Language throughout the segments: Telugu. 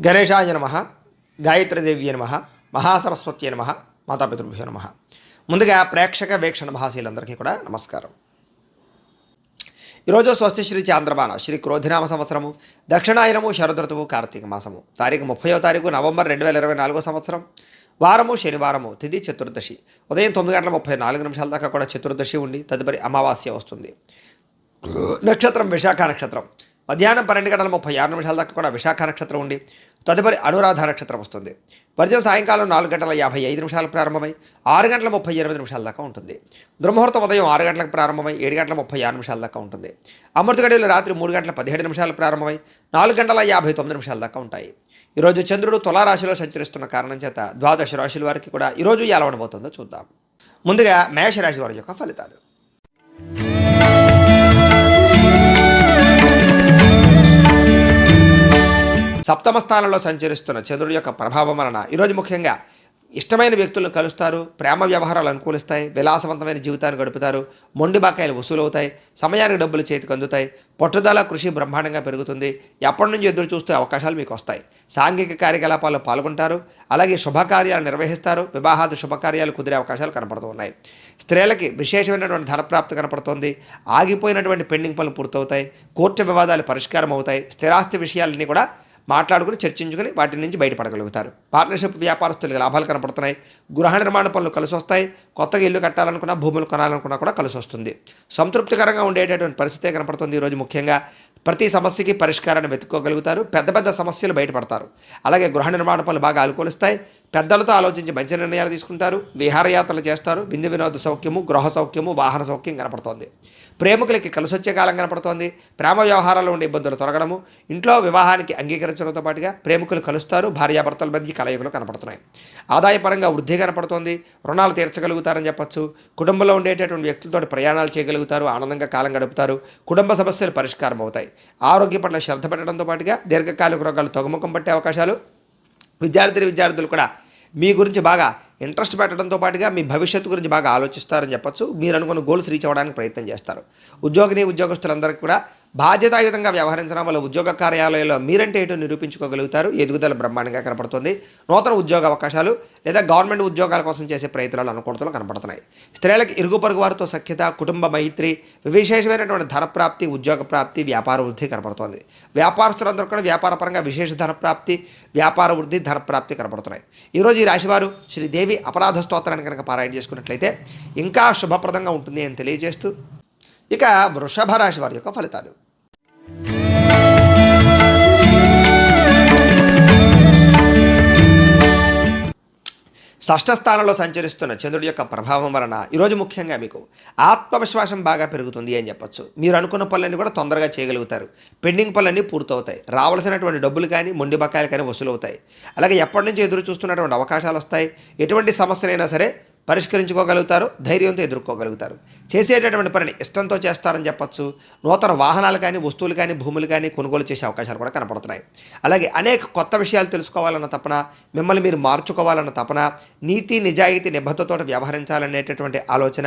గణేశాయ నమ, గాయత్రీదేవ్య నమ, మహాసరస్వత్యై నమ, మాతాపితృభ్యో నమ. ముందుగా ప్రేక్షక వీక్షణ మహాశీలందరికీ కూడా నమస్కారం. ఈరోజు స్వస్తి శ్రీ చాంద్రబాణ శ్రీ క్రోధినామ సంవత్సరము, దక్షిణాయనము, శరదృతువు, కార్తీక మాసము, తారీఖు 30వ నవంబర్ 2024 సంవత్సరం, వారము శనివారము, తిథి చతుర్దశి. ఉదయం 9:34 దాకా కూడా చతుర్దశి ఉండి తదుపరి అమావాస్య వస్తుంది. నక్షత్రం విశాఖ నక్షత్రం. మధ్యాహ్నం 12:36 దాకా కూడా విశాఖ నక్షత్రం ఉండి తదుపరి అనురాధ నక్షత్రం వస్తుంది. వర్జం సాయంకాలం 4:55 ప్రారంభమై 6:38 దాకా ఉంటుంది. దుర్ముహూర్తం ఉదయం 6 గంటలకు ప్రారంభమై 7:36 దాకా ఉంటుంది. అమృత గడియలు రాత్రి 3:17 ప్రారంభమై 4:59 దాకా ఉంటాయి. ఈరోజు చంద్రుడు తులారాశిలో సంచరిస్తున్న కారణం చేత ద్వాదశ రాశుల వారికి కూడా ఈరోజు ఎలా ఉండబోతుందో చూద్దాం. ముందుగా మేషరాశి వారి యొక్క ఫలితాలు. సప్తమ స్థానంలో సంచరిస్తున్న చంద్రుడి యొక్క ప్రభావం వలన ఈరోజు ముఖ్యంగా ఇష్టమైన వ్యక్తులను కలుస్తారు, ప్రేమ వ్యవహారాలు అనుకూలిస్తాయి, విలాసవంతమైన జీవితాన్ని గడుపుతారు, మొండి బాకాయలు వసూలవుతాయి, సమయానికి డబ్బులు చేతికి అందుతాయి, పట్టుదల కృషి బ్రహ్మాండంగా పెరుగుతుంది. ఎప్పటి నుంచి ఎదురు చూస్తే అవకాశాలు మీకు వస్తాయి. సాంఘిక కార్యకలాపాల్లో పాల్గొంటారు, అలాగే శుభకార్యాలు నిర్వహిస్తారు, వివాహాది శుభకార్యాలు కుదిరే అవకాశాలు కనపడుతూ ఉన్నాయి. స్త్రీలకి విశేషమైనటువంటి ధనప్రాప్తి కనపడుతోంది. ఆగిపోయినటువంటి పెండింగ్ పనులు పూర్తవుతాయి, కోర్టు వివాదాలు పరిష్కారం అవుతాయి, స్థిరాస్తి విషయాలన్నీ కూడా మాట్లాడుకుని చర్చించుకుని వాటి నుంచి బయటపడగలుగుతారు. పార్ట్నర్షిప్ వ్యాపారస్తులకు లాభాలు కనపడుతున్నాయి. గృహ నిర్మాణ పనులు కలిసి వస్తాయి. కొత్తగా ఇల్లు కట్టాలనుకున్నా, భూములు కొనాలనుకున్నా కూడా కలిసి వస్తుంది. సంతృప్తికరంగా ఉండేటటువంటి పరిస్థితే కనపడుతుంది. ఈరోజు ముఖ్యంగా ప్రతి సమస్యకి పరిష్కారాన్ని వెతుక్కోగలుగుతారు. పెద్ద పెద్ద సమస్యలు బయటపడతారు. అలాగే గృహ నిర్మాణ పనులు బాగా అనుకూలిస్తాయి. పెద్దలతో ఆలోచించి మంచి నిర్ణయాలు తీసుకుంటారు. విహారయాత్రలు చేస్తారు. విందు వినోద సౌఖ్యము, గృహ సౌఖ్యము, వాహన సౌఖ్యం కనపడుతోంది. ప్రేమికులకి కలిసొచ్చే కాలం కనపడుతోంది. ప్రేమ వ్యవహారాల్లో ఉండే ఇబ్బందులు తొలగడము, ఇంట్లో వివాహానికి అంగీకరించడంతో పాటుగా ప్రేమికులు కలుస్తారు. భార్యాభర్తల మధ్య కలయికలు కనపడుతున్నాయి. ఆదాయపరంగా వృద్ధి కనపడుతోంది. రుణాలు తీర్చగలుగుతారని చెప్పచ్చు. కుటుంబంలో ఉండేటటువంటి వ్యక్తులతో ప్రయాణాలు చేయగలుగుతారు. ఆనందంగా కాలం గడుపుతారు. కుటుంబ సమస్యలు పరిష్కారం అవుతాయి. ఆరోగ్య పట్ల శ్రద్ధ పెట్టడంతో పాటుగా దీర్ఘకాలిక రోగాలు తగ్గుముఖం పట్టే అవకాశాలు. విద్యార్థులు కూడా మీ గురించి బాగా ఇంట్రెస్ట్ పెట్టడంతో పాటుగా మీ భవిష్యత్తు గురించి బాగా ఆలోచిస్తారని చెప్పచ్చు. మీరు అనుకున్న గోల్స్ రీచ్ అవ్వడానికి ప్రయత్నం చేస్తారు. ఉద్యోగస్తులందరికీ కూడా బాధ్యతాయుతంగా వ్యవహరించడం వల్ల ఉద్యోగ కార్యాలయంలో మీరంటే ఏటో నిరూపించుకోగలుగుతారు. ఎదుగుదల బ్రహ్మాండంగా కనపడుతుంది. నూతన ఉద్యోగ అవకాశాలు లేదా గవర్నమెంట్ ఉద్యోగాల కోసం చేసే ప్రయత్నాలు అనుకూలతలు కనపడుతున్నాయి. స్త్రీలకు ఇరుగు పొరుగు వారితో సఖ్యత, కుటుంబ మైత్రి, విశేషమైనటువంటి ధనప్రాప్తి, ఉద్యోగ ప్రాప్తి, వ్యాపార వృద్ధి కనపడుతోంది. వ్యాపారస్తులందరూ కూడా వ్యాపారపరంగా విశేష ధనప్రాప్తి, వ్యాపార వృద్ధి, ధనప్రాప్తి కనపడుతున్నాయి. ఈరోజు ఈ రాశివారు శ్రీదేవి అపరాధ స్తోత్రాన్ని కనుక పారాయణ చేసుకున్నట్లయితే ఇంకా శుభప్రదంగా ఉంటుంది అని తెలియజేస్తూ, ఇక వృషభ రాశి వారి యొక్క ఫలితాలు. షష్ఠ స్థానంలో సంచరిస్తున్న చంద్రుడి యొక్క ప్రభావం వలన ఈరోజు ముఖ్యంగా మీకు ఆత్మవిశ్వాసం బాగా పెరుగుతుంది అని చెప్పచ్చు. మీరు అనుకున్న పనులన్నీ కూడా తొందరగా చేయగలుగుతారు. పెండింగ్ పనులన్నీ పూర్తవుతాయి. రావాల్సినటువంటి డబ్బులు కానీ, మొండి బకాయిలు కానీ వసూలవుతాయి. అలాగే ఎప్పటి నుంచి ఎదురు చూస్తున్నటువంటి అవకాశాలు వస్తాయి. ఎటువంటి సమస్యలైనా సరే పరిష్కరించుకోగలుగుతారు. ధైర్యంతో ఎదుర్కోగలుగుతారు. చేసేటటువంటి పనిని ఇష్టంతో చేస్తారని చెప్పచ్చు. నూతన వాహనాలు కానీ, వస్తువులు కానీ, భూములు కానీ కొనుగోలు చేసే అవకాశాలు కూడా కనపడుతున్నాయి. అలాగే అనేక కొత్త విషయాలు తెలుసుకోవాలన్న తపన, మిమ్మల్ని మీరు మార్చుకోవాలన్న తపన, నీతి నిజాయితీ నిబద్ధతతో వ్యవహరించాలనేటటువంటి ఆలోచన,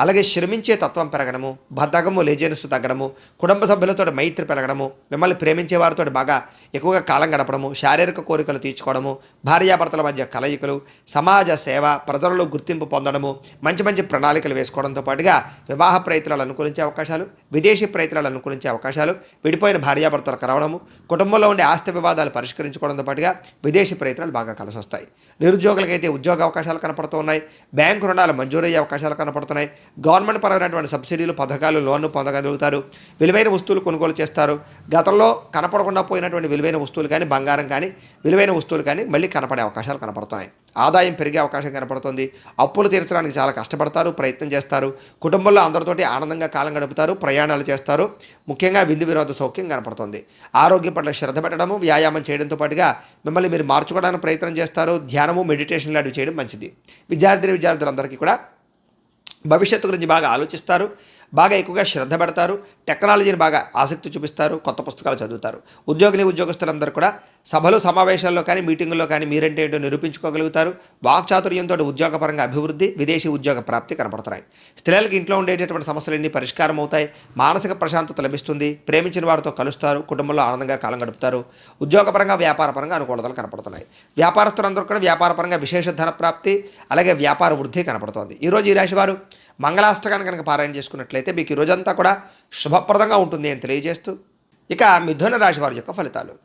అలాగే శ్రమించే తత్వం పెరగడము, బద్ధకము లేజినెస్ తగ్గడము, కుటుంబ సభ్యులతో మైత్రి పెరగడము, మిమ్మల్ని ప్రేమించే వారితో బాగా ఎక్కువగా కాలం గడపడము, శారీరక కోరికలు తీర్చుకోవడము, భార్యాభర్తల మధ్య కలయికలు, సమాజ సేవ, ప్రజలలో గుర్తింపు పొందడము, మంచి మంచి ప్రణాళికలు వేసుకోవడంతో పాటుగా వివాహ ప్రయత్నాలు అనుకూలించే అవకాశాలు, విదేశీ ప్రయత్నాలు అనుకూలించే అవకాశాలు, విడిపోయిన భార్యాభర్తలు కలవడము, కుటుంబంలో ఉండే ఆస్తి వివాదాలు పరిష్కరించుకోవడంతో పాటుగా విదేశీ ప్రయత్నాలు బాగా కలిసి వస్తాయి. నిరుద్యోగులకైతే ఉద్యోగ అవకాశాలు కనపడుతూ ఉన్నాయి. బ్యాంకు రుణాలు మంజూరయ్యే అవకాశాలు కనపడుతున్నాయి. గవర్నమెంట్ పరమైనటువంటి సబ్సిడీలు, పథకాలు, లోన్లు పొందగలుగుతారు. విలువైన వస్తువులు కొనుగోలు చేస్తారు. గతంలో కనపడకుండా పోయినటువంటి విలువైన వస్తువులు కానీ, బంగారం కానీ, విలువైన వస్తువులు కానీ మళ్ళీ కనపడే అవకాశాలు కనపడుతున్నాయి. ఆదాయం పెరిగే అవకాశం కనపడుతుంది. అప్పులు తీర్చడానికి చాలా కష్టపడతారు, ప్రయత్నం చేస్తారు. కుటుంబంలో అందరితోటి ఆనందంగా కాలం గడుపుతారు, ప్రయాణాలు చేస్తారు. ముఖ్యంగా విందు వినోద సౌఖ్యం కనపడుతుంది. ఆరోగ్యం పట్ల శ్రద్ధ పెట్టడము, వ్యాయామం చేయడంతో పాటుగా మిమ్మల్ని మీరు మార్చుకోవడానికి ప్రయత్నం చేస్తారు. ధ్యానము, మెడిటేషన్ లాంటివి చేయడం మంచిది. విద్యార్థులందరికీ కూడా భవిష్యత్తు గురించి బాగా ఆలోచిస్తారు. బాగా ఎక్కువగా శ్రద్ధ పెడతారు, టెక్నాలజీని బాగా ఆసక్తి చూపిస్తారు, కొత్త పుస్తకాలు చదువుతారు. ఉద్యోగులందరూ కూడా సభలు సమావేశాల్లో కానీ మీటింగుల్లో కానీ మీరంటే ఏంటో నిరూపించుకోగలుగుతారు. వాక్చాతుర్యంతో ఉద్యోగపరంగా అభివృద్ధి, విదేశీ ఉద్యోగ ప్రాప్తి కనపడుతున్నాయి. స్త్రీలకు ఇంట్లో ఉండేటటువంటి సమస్యలన్నీ పరిష్కారం అవుతాయి. మానసిక ప్రశాంతత లభిస్తుంది. ప్రేమించిన వారితో కలుస్తారు, కుటుంబంలో ఆనందంగా కాలం గడుపుతారు. ఉద్యోగపరంగా వ్యాపారపరంగా అనుకూలతలు కనపడుతున్నాయి. వ్యాపారస్తులందరూ కూడా వ్యాపారపరంగా విశేష ధన ప్రాప్తి, అలాగే వ్యాపార వృద్ధి కనపడుతోంది. ఈరోజు ఈ రాశి వారు మంగళాష్టకాన్ని కనుక పారాయణ చేసుకున్నట్లయితే మీకు ఈ రోజంతా కూడా శుభప్రదంగా ఉంటుంది అని తెలియజేస్తూ, ఇక మిథున రాశి వారి యొక్క ఫలితాలు.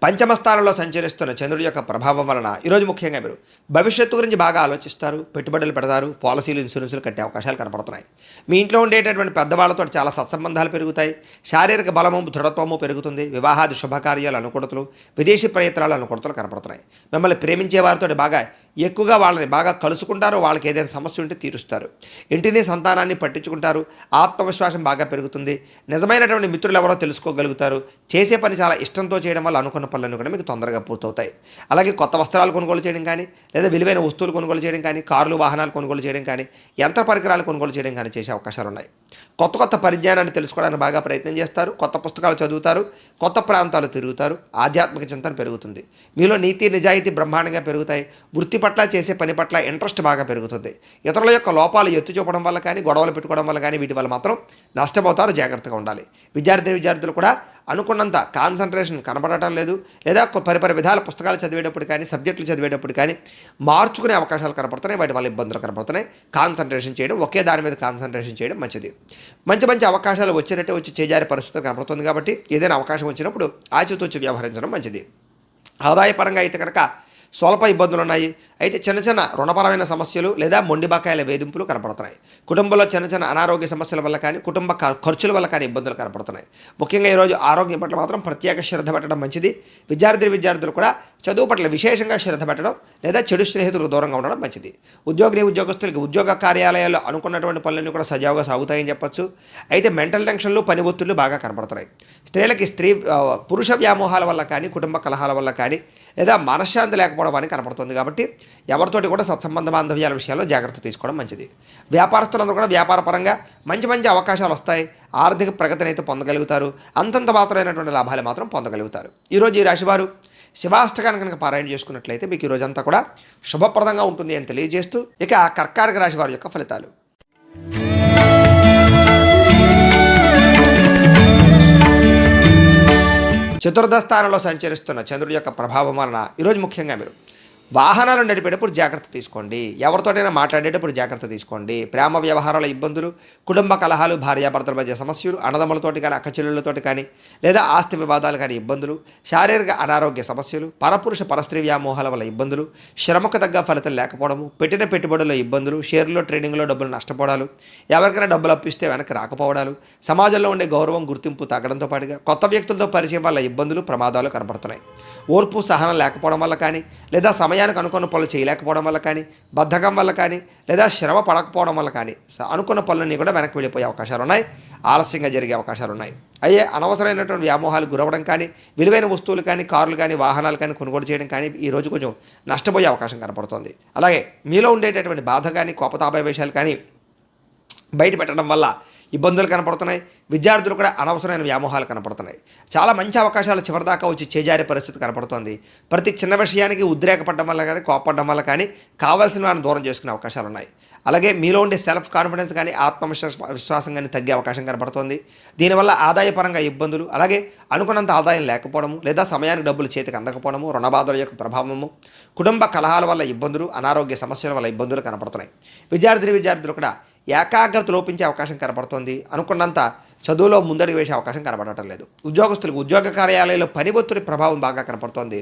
పంచమ స్థానంలో సంచరిస్తున్న చంద్రుడి యొక్క ప్రభావం వలన ఈరోజు ముఖ్యంగా మీరు భవిష్యత్తు గురించి బాగా ఆలోచిస్తారు, పెట్టుబడులు పెడతారు, పాలసీలు ఇన్సూరెన్సులు కట్టే అవకాశాలు కనపడుతున్నాయి. మీ ఇంట్లో ఉండేటటువంటి పెద్దవాళ్ళతో చాలా సత్సంబంధాలు పెరుగుతాయి. శారీరక బలము, దృఢత్వము పెరుగుతుంది. వివాహాది శుభకార్యాలు అనుకూలతలు, విదేశీ ప్రయత్నాలు అనుకూలతలు కనపడుతున్నాయి. మిమ్మల్ని ప్రేమించే వారితో బాగా ఎక్కువగా వాళ్ళని బాగా కలుసుకుంటారు. వాళ్ళకి ఏదైనా సమస్య ఉంటే తీరుస్తారు. ఇంటిని సంతానాన్ని పట్టించుకుంటారు. ఆత్మవిశ్వాసం బాగా పెరుగుతుంది. నిజమైనటువంటి మిత్రులు ఎవరో తెలుసుకోగలుగుతారు. చేసే పని చాలా ఇష్టంతో చేయడం వల్ల అనుకున్న పనులన్నీ కూడా మీకు తొందరగా పూర్తవుతాయి. అలాగే కొత్త వస్త్రాలు కొనుగోలు చేయడం కానీ, లేదా విలువైన వస్తువులు కొనుగోలు చేయడం కానీ, కార్లు వాహనాలు కొనుగోలు చేయడం కానీ, యంత్ర పరికరాలు కొనుగోలు చేయడం కానీ చేసే అవకాశాలు ఉన్నాయి. కొత్త పరిజ్ఞానాన్ని తెలుసుకోవడానికి బాగా ప్రయత్నం చేస్తారు. కొత్త పుస్తకాలు చదువుతారు. కొత్త ప్రాంతాలు తిరుగుతారు. ఆధ్యాత్మిక చింతన పెరుగుతుంది. మీలో నీతి నిజాయితీ బ్రహ్మాండంగా పెరుగుతాయి. వృత్తి పట్ల, చేసే పని పట్ల ఇంట్రెస్ట్ బాగా పెరుగుతుంది. ఇతరుల యొక్క లోపాలు ఎత్తి చూపడం వల్ల కానీ, గొడవలు పెట్టుకోవడం వల్ల కానీ వీటి వల్ల మాత్రం నష్టపోతారు. జాగ్రత్తగా ఉండాలి. విద్యార్థులు కూడా అనుకున్నంత కాన్సన్ట్రేషన్ కనబడటం లేదు. లేదా పరిపరి విధాల పుస్తకాలు చదివేటప్పుడు కానీ, సబ్జెక్టులు చదివేటప్పుడు కానీ మార్చుకునే అవకాశాలు కనపడుతున్నాయి. వాటి వల్ల ఇబ్బందులు కనపడుతున్నాయి. కాన్సన్ట్రేషన్ చేయడం, ఒకే దాని మీద కాన్సన్ట్రేషన్ చేయడం మంచిది. మంచి అవకాశాలు వచ్చినట్టే వచ్చి చేజారే పరిస్థితి కనపడుతుంది. కాబట్టి ఏదైనా అవకాశం వచ్చినప్పుడు ఆచితూచి వ్యవహరించడం మంచిది. ఆదాయపరంగా అయితే కనుక స్వల్ప ఇబ్బందులు ఉన్నాయి. అయితే చిన్న రుణపరమైన సమస్యలు లేదా మొండి బకాయిల వేధింపులు కనపడుతున్నాయి. కుటుంబంలో చిన్న అనారోగ్య సమస్యల వల్ల కానీ, కుటుంబ ఖర్చుల వల్ల కానీ ఇబ్బందులు కనపడుతున్నాయి. ముఖ్యంగా ఈరోజు ఆరోగ్యం పట్ల మాత్రం ప్రత్యేక శ్రద్ధ పెట్టడం మంచిది. విద్యార్థులు కూడా చదువు పట్ల విశేషంగా శ్రద్ధ పెట్టడం, లేదా చెడు స్నేహితులకు దూరంగా ఉండడం మంచిది. ఉద్యోగస్తులకి ఉద్యోగ కార్యాలయాల్లో అనుకున్నటువంటి పనులన్నీ కూడా సజావుగా సాగుతాయని చెప్పొచ్చు. అయితే మెంటల్ టెన్షన్లు, పని ఒత్తిళ్లు బాగా కనపడుతున్నాయి. స్త్రీలకి పురుష వ్యామోహాల వల్ల కానీ, కుటుంబ కలహాల వల్ల కానీ, లేదా మనశ్శాంతి లేకపోవడం అని కనపడుతుంది. కాబట్టి ఎవరితోటి కూడా సత్సంబంధ బాంధవ్యాల విషయాల్లో జాగ్రత్త తీసుకోవడం మంచిది. వ్యాపారస్తులందరూ కూడా వ్యాపారపరంగా మంచి అవకాశాలు వస్తాయి. ఆర్థిక ప్రగతిని అయితే పొందగలుగుతారు. అంతంత మాత్రమైనటువంటి లాభాలు మాత్రం పొందగలుగుతారు. ఈరోజు ఈ రాశివారు శివాష్టకాన్ని కనుక పారాయణ చేసుకున్నట్లయితే మీకు ఈ రోజంతా కూడా శుభప్రదంగా ఉంటుంది అని తెలియజేస్తూ, ఇక కర్కాటక రాశి వారి యొక్క ఫలితాలు. చతుర్థ స్థానంలో సంచరిస్తున్న చంద్రుడి యొక్క ప్రభావం వలన ఈరోజు ముఖ్యంగా మీరు వాహనాలు నడిపేటప్పుడు జాగ్రత్త తీసుకోండి. ఎవరితోటైనా మాట్లాడేటప్పుడు జాగ్రత్త తీసుకోండి. ప్రేమ వ్యవహారాల ఇబ్బందులు, కుటుంబ కలహాలు, భార్యాభర్తల మధ్య సమస్యలు, అన్నదమ్ములతోటి కానీ, అక్కచెల్లెళ్ళతోటి కానీ, లేదా ఆస్తి వివాదాలు కానీ ఇబ్బందులు, శారీరక అనారోగ్య సమస్యలు, పరస్త్రీ వ్యామోహాల వల్ల ఇబ్బందులు, శ్రమకు తగ్గ ఫలితం లేకపోవడము, పెట్టిన పెట్టుబడుల్లో ఇబ్బందులు, షేర్లో ట్రేడింగ్లో డబ్బులు నష్టపోవడాలు, ఎవరికైనా డబ్బులు అప్పిస్తే వెనక్కి రాకపోవడాలు, సమాజంలో ఉండే గౌరవం గుర్తింపు తగ్గడంతో పాటుగా కొత్త వ్యక్తులతో పరిచయం వల్ల ఇబ్బందులు, ప్రమాదాలు కనపడుతున్నాయి. ఓర్పు సహనం లేకపోవడం వల్ల కానీ, లేదా సమయానికి అనుకున్న పనులు చేయలేకపోవడం వల్ల కానీ, బద్ధకం వల్ల కానీ, లేదా శ్రమ పడకపోవడం వల్ల కానీ అనుకున్న పనులన్నీ కూడా వెనక్కి వెళ్ళిపోయే అవకాశాలు ఉన్నాయి. ఆలస్యంగా జరిగే అవకాశాలు ఉన్నాయి. అనవసరమైనటువంటి వ్యామోహాలు గురవడం కానీ, విలువైన వస్తువులు కానీ, కార్లు కానీ, వాహనాలు కానీ కొనుగోలు చేయడం కానీ ఈరోజు కొంచెం నష్టపోయే అవకాశం కనపడుతుంది. అలాగే మీలో ఉండేటటువంటి బాధ కానీ, కోపతాపావేశాలు కానీ బయట పెట్టడం వల్ల ఇబ్బందులు కనపడుతున్నాయి. విద్యార్థులు కూడా అనవసరమైన వ్యామోహాలు కనపడుతున్నాయి. చాలా మంచి అవకాశాలు చివరిదాకా వచ్చి చేజారే పరిస్థితి కనపడుతోంది. ప్రతి చిన్న విషయానికి ఉద్రేకపడడం వల్ల కానీ, కోపపడడం వల్ల కానీ కావాల్సిన వారిని దూరం చేసుకునే అవకాశాలు ఉన్నాయి. అలాగే మీలో ఉండే సెల్ఫ్ కాన్ఫిడెన్స్ కానీ, విశ్వాసం కానీ తగ్గే అవకాశం కనపడుతోంది. దీనివల్ల ఆదాయపరంగా ఇబ్బందులు, అలాగే అనుకున్నంత ఆదాయం లేకపోవడము, లేదా సమయానికి డబ్బులు చేతికి అందకపోవడము, రుణబాధల యొక్క ప్రభావము, కుటుంబ కలహాల వల్ల ఇబ్బందులు, అనారోగ్య సమస్యల వల్ల ఇబ్బందులు కనపడుతున్నాయి. విద్యార్థులు కూడా ఏకాగ్రత లోపించే అవకాశం కనపడుతోంది. అనుకున్నంత చదువులో ముందడుగు వేసే అవకాశం కనబడటం లేదు. ఉద్యోగస్తులకు ఉద్యోగ కార్యాలయంలో పని ఒత్తిడి ప్రభావం బాగా కనపడుతోంది.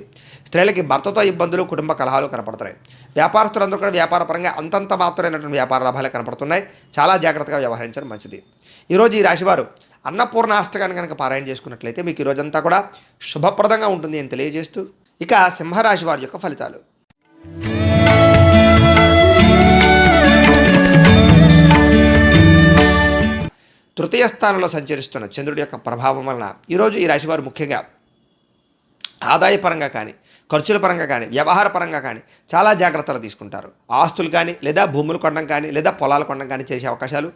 స్త్రీలకి భర్తతో ఇబ్బందులు, కుటుంబ కలహాలు కనపడుతున్నాయి. వ్యాపారస్తులందరూ కూడా వ్యాపారపరంగా అంతంత మాత్రమైనటువంటి వ్యాపార లాభాలే కనపడుతున్నాయి. చాలా జాగ్రత్తగా వ్యవహరించడం మంచిది. ఈరోజు ఈ రాశివారు అన్నపూర్ణ అష్టకాన్ని కనుక పారాయణ చేసుకున్నట్లయితే మీకు ఈ రోజంతా కూడా శుభప్రదంగా ఉంటుంది అని తెలియజేస్తూ, ఇక సింహరాశి వారి యొక్క ఫలితాలు. తృతీయ స్థానంలో సంచరిస్తున్న చంద్రుడి యొక్క ప్రభావం వలన ఈరోజు ఈ రాశివారు ముఖ్యంగా ఆదాయపరంగా కానీ, ఖర్చుల పరంగా కానీ వ్యవహార పరంగా కానీ చాలా జాగ్రత్తలు తీసుకుంటారు. ఆస్తులు కానీ లేదా భూములు కొనడం కానీ లేదా పొలాలు కొనడం కానీ చేసే అవకాశాలు,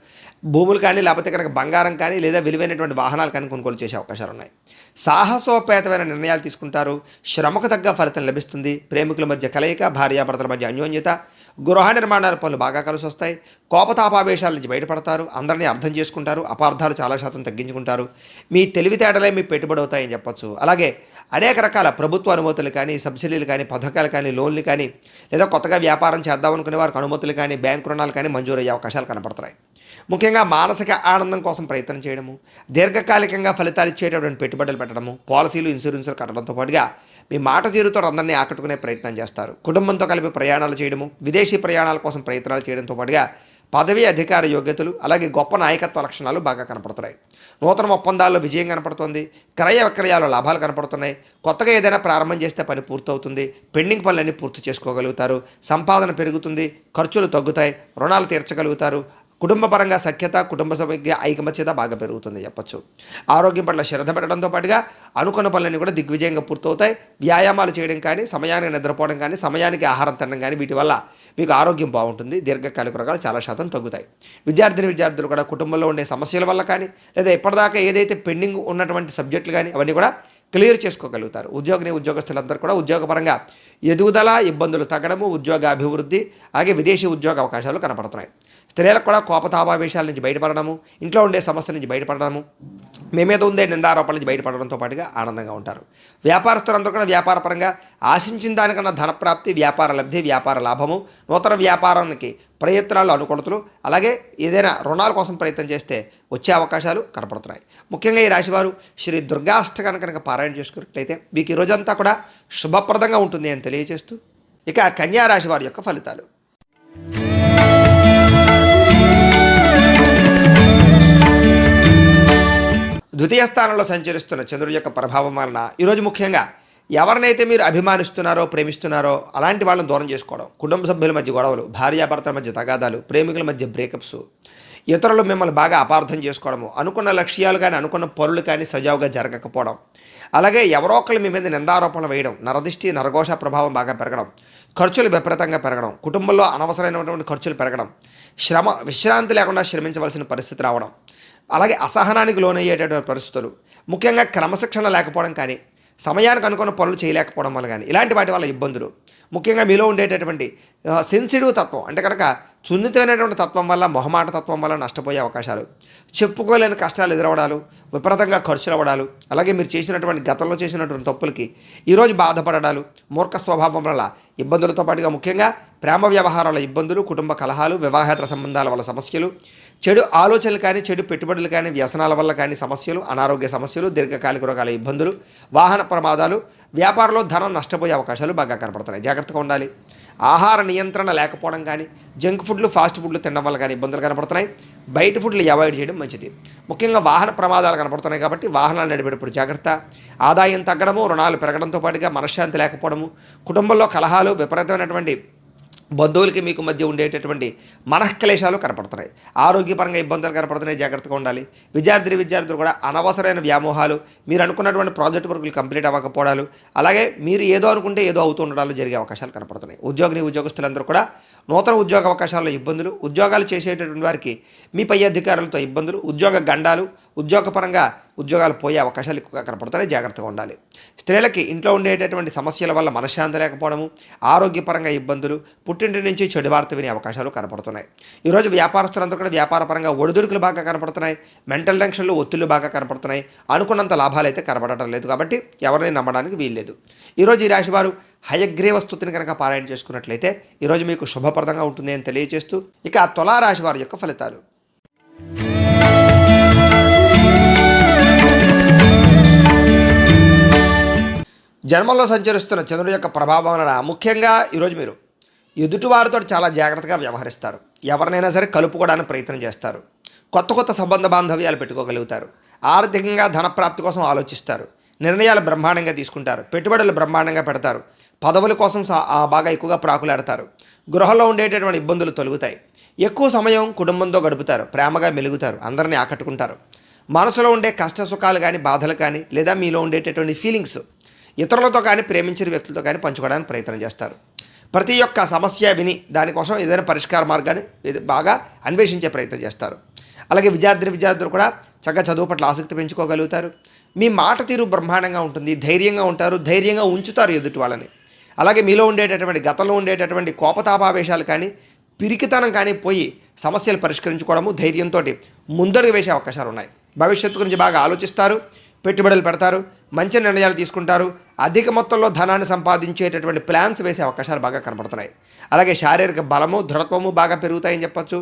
భూములు కానీ లేకపోతే కనుక బంగారం కానీ లేదా విలువైనటువంటి వాహనాలు కానీ కొనుగోలు చేసే అవకాశాలు ఉన్నాయి. సాహసోపేతమైన నిర్ణయాలు తీసుకుంటారు. శ్రమకు తగ్గ ఫలితం లభిస్తుంది. ప్రేమికుల మధ్య కలయిక, భార్యాభర్తల మధ్య అన్యోన్యత, గృహ నిర్మాణాల పనులు బాగా కలిసి వస్తాయి. కోపతాపావేశాల నుంచి బయటపడతారు. అందరినీ అర్థం చేసుకుంటారు. అపార్థాలు చాలా శాతం తగ్గించుకుంటారు. మీ తెలివితేటలే మీ పెట్టుబడి అవుతాయని చెప్పొచ్చు. అలాగే అనేక రకాల ప్రభుత్వ అనుమతులు కానీ, సబ్సిడీలు కానీ, పథకాలు కానీ, లోన్లు కానీ, లేదా కొత్తగా వ్యాపారం చేద్దామనుకునే వారికి అనుమతులు కానీ, బ్యాంకు రుణాలు కానీ మంజూరయ్యే అవకాశాలు కనపడుతున్నాయి. ముఖ్యంగా మానసిక ఆనందం కోసం ప్రయత్నం చేయడము, దీర్ఘకాలికంగా ఫలితాలు ఇచ్చేటటువంటి పెట్టుబడులు పెట్టడము, పాలసీలు, ఇన్సూరెన్సులు కట్టడంతో పాటుగా మీ మాట తీరుతో అందరినీ ఆకట్టుకునే ప్రయత్నం చేస్తారు. కుటుంబంతో కలిపి ప్రయాణాలు చేయడము, విదేశీ ప్రయాణాల కోసం ప్రయత్నాలు చేయడంతో పాటుగా పదవి, అధికార యోగ్యతలు, అలాగే గొప్ప నాయకత్వ లక్షణాలు బాగా కనపడుతున్నాయి. నూతన ఒప్పందాల్లో విజయం కనపడుతుంది. క్రయ విక్రయాల్లో లాభాలు కనపడుతున్నాయి. కొత్తగా ఏదైనా ప్రారంభం చేస్తే పని పూర్తవుతుంది. పెండింగ్ పనులన్నీ పూర్తి చేసుకోగలుగుతారు. సంపాదన పెరుగుతుంది. ఖర్చులు తగ్గుతాయి. రుణాలు తీర్చగలుగుతారు. కుటుంబ పరంగా సఖ్యత, కుటుంబ సభ్య ఐకమత్యత బాగా పెరుగుతుంది చెప్పచ్చు. ఆరోగ్యం పట్ల శ్రద్ధ పెట్టడంతో పాటుగా అనుకున్న పనులన్నీ కూడా దిగ్విజయంగా పూర్తవుతాయి. వ్యాయామాలు చేయడం కానీ, సమయానికి నిద్రపోవడం కానీ, సమయానికి ఆహారం తినడం కానీ, వీటి వల్ల మీకు ఆరోగ్యం బాగుంటుంది. దీర్ఘకాలిక రోగాలు చాలా శాతం తగ్గుతాయి. విద్యార్థులు కూడా కుటుంబంలో ఉండే సమస్యల వల్ల కానీ, లేదా ఇప్పటిదాకా ఏదైతే పెండింగ్ ఉన్నటువంటి సబ్జెక్టులు కానీ అవన్నీ కూడా క్లియర్ చేసుకోగలుగుతారు. ఉద్యోగస్తులందరూ కూడా ఉద్యోగపరంగా ఎదుగుదల, ఇబ్బందులు తగ్గడము, ఉద్యోగ అభివృద్ధి, అలాగే విదేశీ ఉద్యోగ అవకాశాలు కనపడుతున్నాయి. స్త్రీలకు కూడా కోపతాపావేశాల నుంచి బయటపడడము, ఇంట్లో ఉండే సమస్యల నుంచి బయటపడడము, మీ మీద ఉండే నిందారోపణల నుంచి బయటపడడంతో పాటుగా ఆనందంగా ఉంటారు. వ్యాపారస్తులందరూ కూడా వ్యాపారపరంగా ఆశించిన దానికన్నా ధనప్రాప్తి, వ్యాపార లబ్ధి, వ్యాపార లాభము, నూతన వ్యాపారానికి ప్రయత్నాలు, అనుకూలతలు, అలాగే ఏదైనా రుణాల కోసం ప్రయత్నం చేస్తే వచ్చే అవకాశాలు కనపడుతున్నాయి. ముఖ్యంగా ఈ రాశివారు శ్రీ దుర్గాష్టకాన్ని కనుక పారాయణ చేసుకున్నట్లయితే మీకు ఈ రోజంతా కూడా శుభప్రదంగా ఉంటుంది అని తెలియజేస్తూ ఇక కన్యా రాశి వారి యొక్క ఫలితాలు. ద్వితీయ స్థానంలో సంచరిస్తున్న చంద్రుడి యొక్క ప్రభావం వలన ఈరోజు ముఖ్యంగా ఎవరినైతే మీరు అభిమానిస్తున్నారో, ప్రేమిస్తున్నారో అలాంటి వాళ్ళని దూరం చేసుకోవడం, కుటుంబ సభ్యుల మధ్య గొడవలు, భార్యాభర్తల మధ్య తగాదాలు, ప్రేమికుల మధ్య బ్రేకప్స్, ఇతరులు మిమ్మల్ని బాగా అపార్థం చేసుకోవడము, అనుకున్న లక్ష్యాలు కానీ అనుకున్న పనులు కానీ సజావుగా జరగకపోవడం, అలాగే ఎవరో ఒకరు మీ మీద నిందారోపణలు వేయడం, నరదిష్టి, నరఘోష ప్రభావం బాగా పెరగడం, ఖర్చులు విపరీతంగా పెరగడం, కుటుంబంలో అనవసరమైనటువంటి ఖర్చులు పెరగడం, విశ్రాంతి లేకుండా శ్రమించవలసిన పరిస్థితి రావడం, అలాగే అసహనానికి లోనయ్యేటటువంటి పరిస్థితులు, ముఖ్యంగా క్రమశిక్షణ లేకపోవడం కానీ, సమయానికి అనుకున్న పనులు చేయలేకపోవడం వల్ల కానీ ఇలాంటి వాటి వల్ల ఇబ్బందులు, ముఖ్యంగా మీలో ఉండేటటువంటి సెన్సిటివ్ తత్వం అంటే కనుక సున్నితమైనటువంటి తత్వం వల్ల, మొహమాట తత్వం వల్ల నష్టపోయే అవకాశాలు, చెప్పుకోలేని కష్టాలు ఎదురవడాలు, విపరీతంగా ఖర్చులు అవ్వడాలు, అలాగే మీరు చేసినటువంటి గతంలో చేసినటువంటి తప్పులకి ఈరోజు బాధపడడాలు, మూర్ఖ స్వభావం వల్ల ఇబ్బందులతో పాటుగా ముఖ్యంగా ప్రేమ వ్యవహారాల ఇబ్బందులు, కుటుంబ కలహాలు, వివాహేతర సంబంధాల వల్ల సమస్యలు, చెడు ఆలోచనలు కానీ, చెడు పెట్టుబడులు కానీ, వ్యసనాల వల్ల కానీ సమస్యలు, అనారోగ్య సమస్యలు, దీర్ఘకాలిక రోగాల ఇబ్బందులు, వాహన ప్రమాదాలు, వ్యాపారంలో ధనం నష్టపోయే అవకాశాలు బాగా కనపడుతున్నాయి. జాగ్రత్తగా ఉండాలి. ఆహార నియంత్రణ లేకపోవడం కానీ, జంక్ ఫుడ్లు, ఫాస్ట్ ఫుడ్లు తినడం వల్ల కానీ ఇబ్బందులు కనపడుతున్నాయి. బయట ఫుడ్లు అవాయిడ్ చేయడం మంచిది. ముఖ్యంగా వాహన ప్రమాదాలు కనపడుతున్నాయి కాబట్టి వాహనాలు నడిపేటప్పుడు జాగ్రత్త. ఆదాయం తగ్గడము, రుణాలు పెరగడంతో పాటుగా మనశ్శాంతి లేకపోవడము, కుటుంబంలో కలహాలు, విపరీతమైనటువంటి బంధువులకి మీకు మధ్య ఉండేటటువంటి మనఃక్లేశాలు కనపడుతున్నాయి. ఆరోగ్యపరంగా ఇబ్బందులు కనపడుతున్నాయి. జాగ్రత్తగా ఉండాలి. విద్యార్థులు కూడా అనవసరమైన వ్యామోహాలు, మీరు అనుకున్నటువంటి ప్రాజెక్ట్ వర్కులు కంప్లీట్ అవ్వకపోవడాలు, అలాగే మీరు ఏదో అనుకుంటే ఏదో అవుతూ ఉండడాలు జరిగే అవకాశాలు కనపడుతున్నాయి. ఉద్యోగస్తులందరూ కూడా నూతన ఉద్యోగ అవకాశాల్లో ఇబ్బందులు, ఉద్యోగాలు చేసేటటువంటి వారికి మీ పై అధికారులతో ఇబ్బందులు, ఉద్యోగ గండాలు, ఉద్యోగపరంగా ఉద్యోగాలు పోయే అవకాశాలు ఎక్కువగా కనపడుతున్నాయి. జాగ్రత్తగా ఉండాలి. స్త్రీలకి ఇంట్లో ఉండేటటువంటి సమస్యల వల్ల మనశ్శాంతి లేకపోవడము, ఆరోగ్యపరంగా ఇబ్బందులు, పుట్టింటి నుంచి చెడు వార్త వినే అవకాశాలు కనపడుతున్నాయి. ఈరోజు వ్యాపారస్తులందరూ కూడా వ్యాపారపరంగా ఒడిదుడుకులు బాగా కనపడుతున్నాయి. మెంటల్ టెన్షన్లు, ఒత్తిళ్లు బాగా కనపడుతున్నాయి. అనుకున్నంత లాభాలు అయితే కనపడటం లేదు కాబట్టి ఎవరిని నమ్మడానికి వీల్లేదు. ఈరోజు ఈ రాశి వారు హయగ్రీవ స్తుతిని కనుక పారాయణ చేసుకున్నట్లయితే ఈరోజు మీకు శుభప్రదంగా ఉంటుంది అని తెలియజేస్తూ ఇక తులారాశి వారి యొక్క ఫలితాలు. జన్మలో సంచరిస్తున్న చంద్రుడి యొక్క ప్రభావం వలన ముఖ్యంగా ఈరోజు మీరు ఎదుటివారితో చాలా జాగ్రత్తగా వ్యవహరిస్తారు. ఎవరినైనా సరే కలుపుకోవడానికి ప్రయత్నం చేస్తారు. కొత్త సంబంధ బాంధవ్యాలు పెట్టుకోగలుగుతారు. ఆర్థికంగా ధనప్రాప్తి కోసం ఆలోచిస్తారు. నిర్ణయాలు బ్రహ్మాండంగా తీసుకుంటారు. పెట్టుబడులు బ్రహ్మాండంగా పెడతారు. పదవుల కోసం బాగా ఎక్కువగా ప్రాకులాడతారు. గృహంలో ఉండేటటువంటి ఇబ్బందులు తొలగుతాయి. ఎక్కువ సమయం కుటుంబంతో గడుపుతారు. ప్రేమగా మెలుగుతారు. అందరినీ ఆకట్టుకుంటారు. మనసులో ఉండే కష్ట సుఖాలు కానీ, బాధలు కానీ, లేదా మీలో ఉండేటటువంటి ఫీలింగ్స్ ఇతరులతో కానీ ప్రేమించిన వ్యక్తులతో కానీ పంచుకోవడానికి ప్రయత్నం చేస్తారు. ప్రతి ఒక్క సమస్య విని దానికోసం ఏదైనా పరిష్కార మార్గాన్ని బాగా అన్వేషించే ప్రయత్నం చేస్తారు. అలాగే విద్యార్థులు కూడా చక్కగా చదువు పట్ల ఆసక్తి పెంచుకోగలుగుతారు. మీ మాట తీరు బ్రహ్మాండంగా ఉంటుంది, ధైర్యంగా ఉంటారు, ధైర్యంగా ఉంచుతారు ఎదుటి వాళ్ళని. అలాగే మీలో ఉండేటటువంటి గతంలో ఉండేటటువంటి కోపతాపావేశాలు కానీ పిరికితనం కానీ పోయి సమస్యలు పరిష్కరించుకోవడము, ధైర్యంతో ముందడుగు వేసే అవకాశాలు ఉన్నాయి. భవిష్యత్తు గురించి బాగా ఆలోచిస్తారు, పెట్టుబడులు పెడతారు, మంచి నిర్ణయాలు తీసుకుంటారు, అధిక మొత్తంలో ధనాన్ని సంపాదించేటటువంటి ప్లాన్స్ వేసే అవకాశాలు బాగా కనపడుతున్నాయి. అలాగే శారీరక బలము, దృఢత్వము బాగా పెరుగుతాయని చెప్పచ్చు.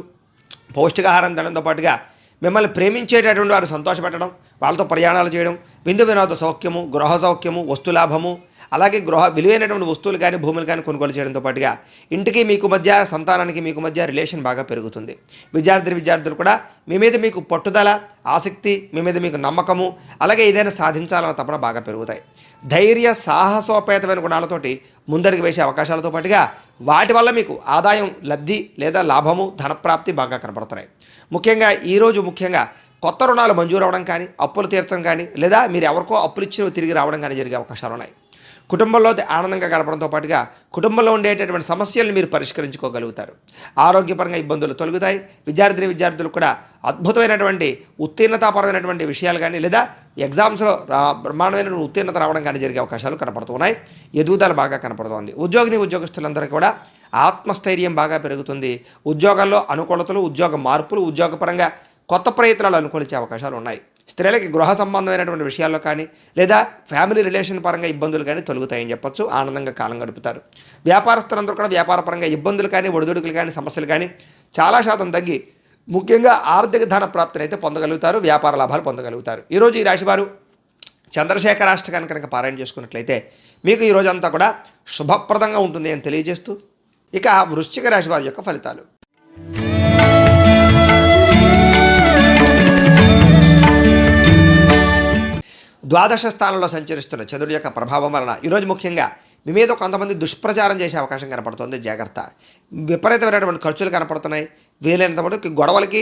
పౌష్టికాహారం తినడంతో పాటుగా మిమ్మల్ని ప్రేమించేటటువంటి వారు సంతోషపెట్టడం, వాళ్ళతో ప్రయాణాలు చేయడం, విందు వినోద సౌఖ్యము, గృహ సౌఖ్యము, వస్తులాభము, అలాగే విలువైనటువంటి వస్తువులు కానీ భూములు కానీ కొనుగోలు చేయడంతో పాటుగా ఇంటికి మీకు మధ్య, సంతానానికి మీకు మధ్య రిలేషన్ బాగా పెరుగుతుంది. విద్యార్థులు కూడా మీ మీద మీకు పట్టుదల, ఆసక్తి, మీ మీద మీకు నమ్మకము, అలాగే ఏదైనా సాధించాలన్న తపన బాగా పెరుగుతాయి. ధైర్య సాహసోపేతమైన గుణాలతోటి ముందడుగు వేసే అవకాశాలతో పాటుగా వాటి వల్ల మీకు ఆదాయం, లబ్ధి లేదా లాభము, ధనప్రాప్తి బాగా కనపడుతున్నాయి. ముఖ్యంగా కొత్త రుణాలు మంజూరు అవ్వడం కానీ, అప్పులు తీర్చడం కానీ, లేదా మీరు ఎవరికో అప్పులు ఇచ్చినవి తిరిగి రావడం కానీ జరిగే అవకాశాలు ఉన్నాయి. కుటుంబంలో ఆనందంగా గడపడంతో పాటుగా కుటుంబంలో ఉండేటటువంటి సమస్యలను మీరు పరిష్కరించుకోగలుగుతారు. ఆరోగ్యపరంగా ఇబ్బందులు తొలగుతాయి. విద్యార్థులు కూడా అద్భుతమైనటువంటి ఉత్తీర్ణతాపరమైనటువంటి విషయాలు కానీ, లేదా ఎగ్జామ్స్లో బ్రహ్మాండమైన ఉత్తీర్ణత రావడం కానీ జరిగే అవకాశాలు కనపడుతున్నాయి. ఎదుగుదల బాగా కనపడుతోంది. ఉద్యోగస్తులందరికీ కూడా ఆత్మస్థైర్యం బాగా పెరుగుతుంది. ఉద్యోగాల్లో అనుకూలతలు, ఉద్యోగ మార్పులు, ఉద్యోగపరంగా కొత్త ప్రయత్నాలు అనుకూలించే అవకాశాలు ఉన్నాయి. స్త్రీలకి గృహ సంబంధమైనటువంటి విషయాల్లో కానీ, లేదా ఫ్యామిలీ రిలేషన్ పరంగా ఇబ్బందులు కానీ తొలగుతాయని చెప్పొచ్చు. ఆనందంగా కాలం గడుపుతారు. వ్యాపారస్తులందరూ కూడా వ్యాపారపరంగా ఇబ్బందులు కానీ, ఒడిదుడుకులు కానీ, సమస్యలు కానీ చాలా శాతం తగ్గి ముఖ్యంగా ఆర్థిక ధన ప్రాప్తిని అయితే పొందగలుగుతారు. వ్యాపార లాభాలు పొందగలుగుతారు. ఈరోజు ఈ రాశివారు చంద్రశేఖరాష్టకాన్ని కనుక పారాయణ చేసుకున్నట్లయితే మీకు ఈ రోజంతా కూడా శుభప్రదంగా ఉంటుంది అని తెలియజేస్తూ, ఇక వృశ్చిక రాశి వారి యొక్క ఫలితాలు. ద్వాదశ స్థానంలో సంచరిస్తున్న చంద్రుడి యొక్క ప్రభావం వలన ఈరోజు ముఖ్యంగా మీ మీద కొంతమంది దుష్ప్రచారం చేసే అవకాశం కనపడుతుంది. జాగ్రత్త. విపరీతమైనటువంటి ఖర్చులు కనపడుతున్నాయి. వీలైనంత మటుకు గొడవలకి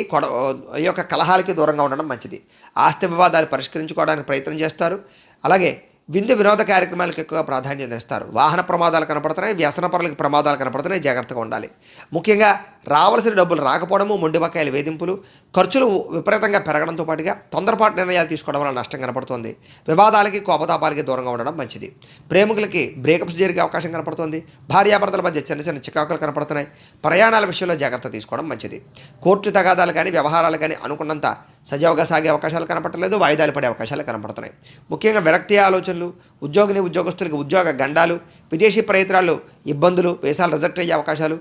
ఈ యొక్క కలహాలకి దూరంగా ఉండడం మంచిది. ఆస్తి వివాదాలు పరిష్కరించుకోవడానికి ప్రయత్నం చేస్తారు. అలాగే విందు వినోద కార్యక్రమాలకు ఎక్కువగా ప్రాధాన్యత ఇస్తారు. వాహన ప్రమాదాలు కనపడుతున్నాయి. వ్యసనపరులకు ప్రమాదాలు కనపడుతున్నాయి. జాగ్రత్తగా ఉండాలి. ముఖ్యంగా రావాల్సిన డబ్బులు రాకపోవడము, మొండి బకాయిల వేధింపులు, ఖర్చులు విపరీతంగా పెరగడంతో పాటుగా తొందరపాటు నిర్ణయాలు తీసుకోవడం వల్ల నష్టం కనపడుతుంది. వివాదాలకి, కోపతాపాలకి దూరంగా ఉండడం మంచిది. ప్రేమికులకి బ్రేకప్స్ జరిగే అవకాశం కనపడుతుంది. భార్యాభర్తల మధ్య చిన్న చికాకులు కనపడుతున్నాయి. ప్రయాణాల విషయంలో జాగ్రత్త తీసుకోవడం మంచిది. కోర్టు తగాదాలు కానీ, వ్యవహారాలు కానీ అనుకున్నంత సజావుగా సాగే అవకాశాలు కనపడలేదు. వాయిదాలు పడే అవకాశాలు కనపడుతున్నాయి. ముఖ్యంగా విరక్తి ఆలోచనలు, ఉద్యోగస్తులకి ఉద్యోగ గండాలు, విదేశీ ప్రయత్నాలు, ఇబ్బందులు, వేసాలు రిజెక్ట్ అయ్యే అవకాశాలు,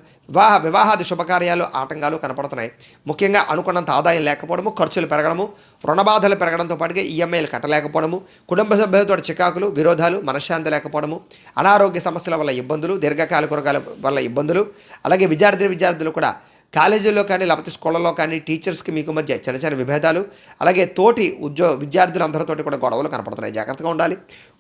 వివాహాది శుభకార్యాలు ఆటంకాలు కనపడుతున్నాయి. ముఖ్యంగా అనుకున్నంత ఆదాయం లేకపోవడము, ఖర్చులు పెరగడము, రుణబాధలు పెరగడంతో పాటుగా ఈఎంఐలు కట్టలేకపోవడము, కుటుంబ సభ్యులతో చికాకులు, విరోధాలు, మనశ్శాంతి లేకపోవడము, అనారోగ్య సమస్యల వల్ల ఇబ్బందులు, దీర్ఘకాలిక రోగాల వల్ల ఇబ్బందులు, అలాగే విద్యార్థులు కూడా కాలేజీల్లో కానీ, లేకపోతే స్కూళ్ళలో కానీ టీచర్స్కి మీకు మధ్య చిన్న విభేదాలు, అలాగే తోటి విద్యార్థులందరితోటి కూడా గొడవలు కనపడుతున్నాయి. జాగ్రత్తగా ఉండాలి.